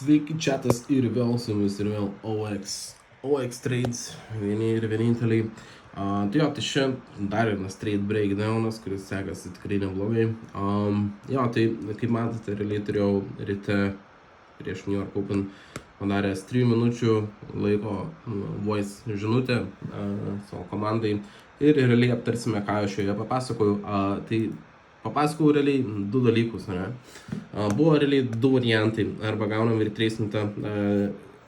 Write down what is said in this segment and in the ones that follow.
Sveiki, chatas ir vėl su jumis ir vėl OX Trades, vieni ir vieninteliai. Tai šiandien dar vienas trade breakdownas, kuris sekasi tikrai neblogai. Tai kaip matote, realiai turėjau ryte prieš New York Open padaręs 3 minučių laiko voice žinutę savo komandai ir realiai aptarsime, ką aš joje papasakoju. Tai papasakau realiai du dalykus, ne? Buvo realiai du variantai, arba gaunam ir treisintą.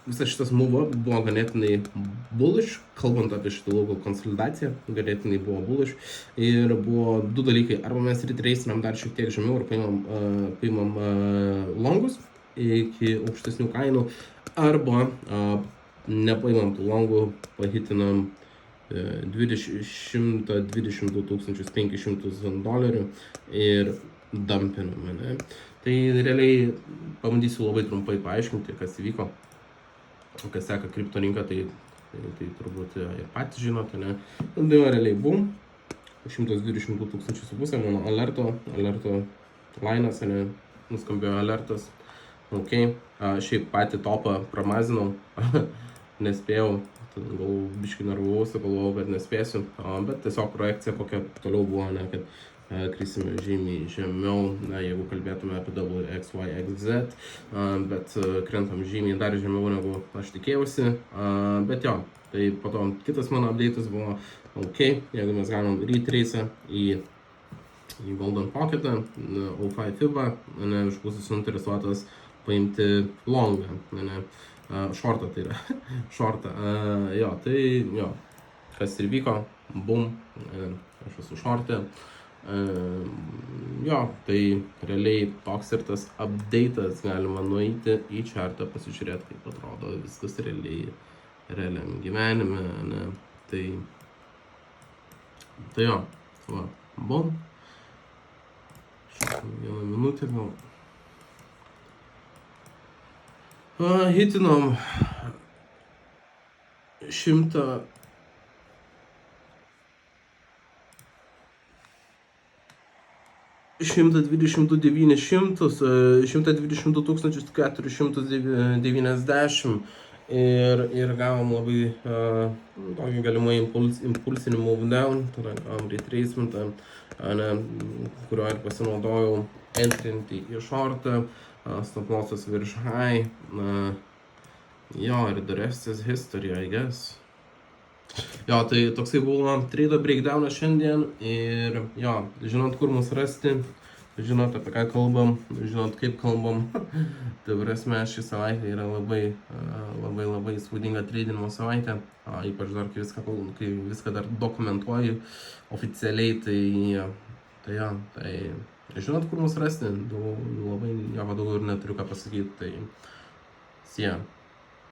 Visas šitas move buvo ganėtinai bullish, kalbant apie šitą logo konsolidaciją, ganėtinai buvo bullish. Ir buvo du dalykai, arba mes retreisinam dar šiek tiek žemiau ir paimam longus iki aukštesnių kainų, arba nepaimam tų longų, pahitinam $122 500 ir dumpinam, ne? Tai realiai pabandysiu labai trumpai paaiškinti, kas įvyko. Kas seka kripto rinką, tai turbūt ir patys žinote, ne? Tai realiai boom, 122 500 mano alerto lainas, ne? Nuskambėjo alertas. Ok, šiaip patį topą pramazinau, nespėjau, gal biškai nervavausi, galvojau, kad nespėsiu, bet tiesiog projekcija kokia toliau buvo, ne, kad krisime žymiai žemiau, jeigu kalbėtume apie WXYXZ, bet krentam žymiai dar žemiau negu aš tikėjausi, bet jo, tai po to kitas mano update'as buvo, ok, jeigu mes gaunam retrace'ą į Golden Pocket'ą, O5 FIBA, ne, iš pusės suinteresuotas paimti longą, ne, shortą tai yra, shortą, kas ir vyko, boom, aš esu shortė. Tai realiai toks ir tas update'as, galima nueiti į chartą, pasižiūrėti, kaip atrodo viskas realiam gyvenime, ne, tai jo, va, bum, vieną minutę gal, hitinom 122 490 ir gavom labai tokį galimai impulsinį move down, tada gavom retracementą, kurio ir pasinaudojau entrinti į shortą, stop lossas virš high, ir the rest is history, I guess. Tai toksai buvo trade breakdownas šiandien ir žinot, kur mus rasti, žinot, apie ką kalbam, žinot, kaip kalbam. Tai prasme, ši savaitė yra labai įspūdinga tradinimo savaitė, ypač dar, kai viską dar dokumentuoju oficialiai, tai žinot, kur mus rasti, labai daugiau ir neturiu ką pasakyti, tai